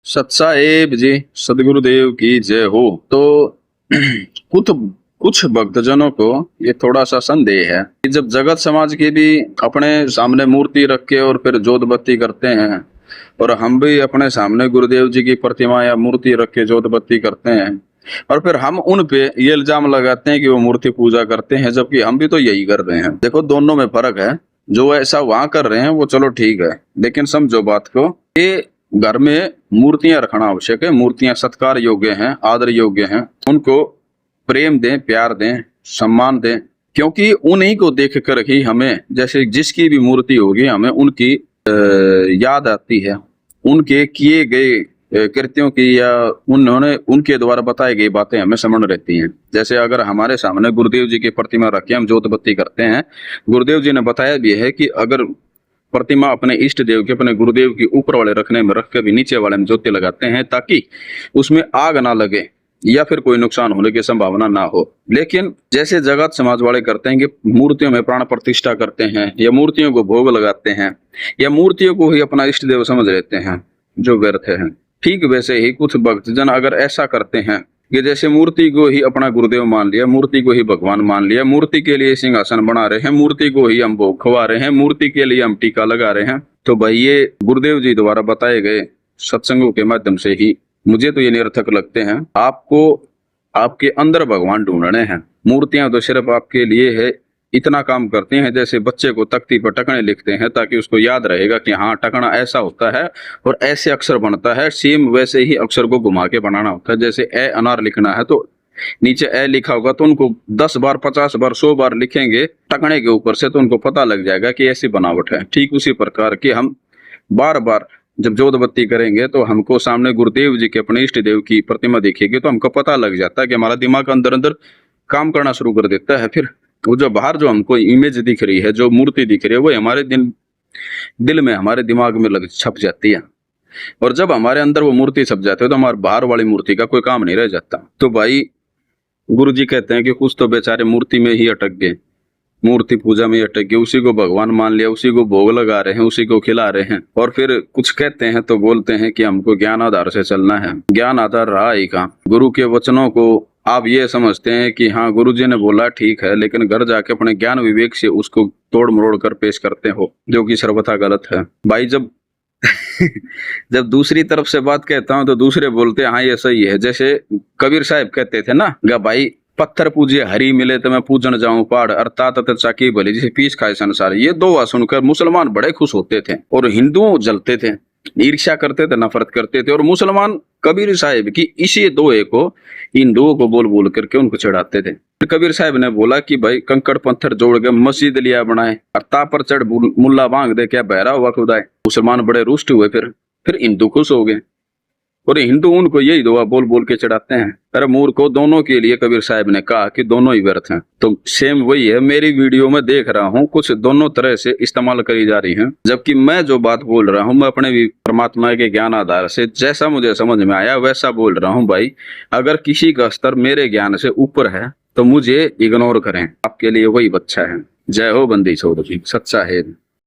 सत्साहेब जी सदगुरुदेव की जय हो। तो कुछ कुछ भक्तजनों को ये थोड़ा सा संदेह है कि जब जगत समाज के भी अपने सामने मूर्ति रख के और फिर जोत बत्ती करते हैं, और हम भी अपने सामने गुरुदेव जी की प्रतिमा या मूर्ति रख के जोत बत्ती करते हैं, और फिर हम उन पे ये इल्जाम लगाते हैं कि वो मूर्ति पूजा करते हैं, जबकि हम भी तो यही कर रहे हैं। देखो, दोनों में फर्क है। जो ऐसा वहां कर रहे हैं वो चलो ठीक है, लेकिन समझो बात को, ये घर में मूर्तियां रखना आवश्यक है। मूर्तियां सत्कार योग्य हैं, आदर योग्य हैं। उनको प्रेम दें, प्यार दें, सम्मान दें, क्योंकि उन्हीं को देख कर ही हमें, जैसे जिसकी भी मूर्ति होगी, हमें उनकी याद आती है, उनके किए गए कृत्यों की, या उन्होंने उनके द्वारा बताई गई बातें हमें स्मरण रहती हैं। जैसे अगर हमारे सामने गुरुदेव जी की प्रतिमा रख के हम जोत बत्ती करते हैं, गुरुदेव जी ने बताया भी है कि अगर प्रतिमा अपने इष्ट देव के, अपने गुरुदेव के ऊपर वाले रखने में रख के भी नीचे वाले में ज्योति लगाते हैं, ताकि उसमें आग ना लगे या फिर कोई नुकसान होने की संभावना ना हो। लेकिन जैसे जगत समाज वाले करते हैं कि मूर्तियों में प्राण प्रतिष्ठा करते हैं, या मूर्तियों को भोग लगाते हैं, या मूर्तियों को ही अपना इष्ट देव समझ लेते हैं, जो व्यर्थ है। ठीक वैसे ही कुछ भक्तजन अगर ऐसा करते हैं कि जैसे मूर्ति को ही अपना गुरुदेव मान लिया, मूर्ति को ही भगवान मान लिया, मूर्ति के लिए सिंहासन बना रहे हैं, मूर्ति को ही हम भोग खवा रहे हैं, मूर्ति के लिए हम टीका लगा रहे हैं, तो भाई ये गुरुदेव जी द्वारा बताए गए सत्संगों के माध्यम से ही मुझे तो ये निरर्थक लगते हैं। आपको आपके अंदर भगवान ढूंढने हैं। मूर्तियां तो सिर्फ आपके लिए है, इतना काम करते हैं जैसे बच्चे को तख्ती पर टकने लिखते हैं, ताकि उसको याद रहेगा कि हाँ, टकना ऐसा होता है और ऐसे अक्षर बनता है। सेम वैसे ही अक्षर को घुमा के बनाना होता है। जैसे ए अनार लिखना है तो नीचे ए लिखा होगा, तो उनको 10 बार, 50 बार, 100 बार लिखेंगे टकने के ऊपर से, तो उनको पता लग जाएगा कि ऐसी बनावट है। ठीक उसी प्रकार के हम बार बार जब जोत बत्ती करेंगे तो हमको सामने गुरुदेव जी के, अपने इष्ट देव की प्रतिमा दिखेगी, तो हमको पता लग जाता है कि हमारा दिमाग अंदर अंदर काम करना शुरू कर देता है। फिर वो जो बाहर जो हमको इमेज दिख रही है, जो मूर्ति दिख रही है, वो हमारे दिल में, हमारे दिमाग में लग छप जाती है। और जब हमारे अंदर वो मूर्ति छप जाती है तो हमारे बाहर वाली मूर्ति का कोई काम नहीं रह जाता। तो भाई गुरु जी कहते हैं कि कुछ तो बेचारे मूर्ति में ही अटक गए, मूर्ति पूजा में अटक गए, उसी को भगवान मान लिया, उसी को भोग लगा रहे हैं, उसी को खिला रहे हैं। और फिर कुछ कहते हैं तो बोलते हैं कि हमको ज्ञान आधार से चलना है। ज्ञान आधार रहा ही कहाँ? गुरु के वचनों को आप ये समझते हैं कि हाँ, गुरु जी ने बोला ठीक है, लेकिन घर जाके अपने ज्ञान विवेक से उसको तोड़ मरोड़ कर पेश करते हो, जो कि सर्वथा गलत है। भाई जब जब दूसरी तरफ से बात कहता हूं तो दूसरे बोलते हैं हाँ ये सही है। जैसे कबीर साहब कहते थे ना, भाई पत्थर पूजे हरी मिले तो मैं पूजन जाऊं पहाड़, अर्थात चाकी भले जिसे पीस खाए संसार। ये दो बात सुनकर मुसलमान बड़े खुश होते थे और हिंदुओं जलते थे, ईर्ष्या करते थे, नफरत करते थे। और मुसलमान कबीर साहब की इसी दोहे को हिंदुओं को बोल बोल करके उनको चढ़ाते थे। फिर कबीर साहब ने बोला कि भाई कंकड़ पत्थर जोड़ के मस्जिद लिया बनाए, और तापर चढ़ मुल्ला बांग दे क्या बहरा हुआ खुदाए। मुसलमान बड़े रुष्ट हुए, फिर हिंदू खुश हो गए, और हिंदू उनको यही दुआ बोल बोल के चढ़ाते हैं। अरे मूर्खों, दोनों के लिए कबीर साहब ने कहा कि दोनों ही व्यर्थ हैं। तो सेम वही है, मेरी वीडियो में देख रहा हूँ कुछ दोनों तरह से इस्तेमाल करी जा रही हैं, जबकि मैं जो बात बोल रहा हूँ मैं अपने भी परमात्मा के ज्ञान आधार से जैसा मुझे समझ में आया वैसा बोल रहा हूँ। भाई अगर किसी का स्तर मेरे ज्ञान से ऊपर है तो मुझे इग्नोर करें, आपके लिए वही बच्चा है। जय हो बंदी छोड़, सच्चा है।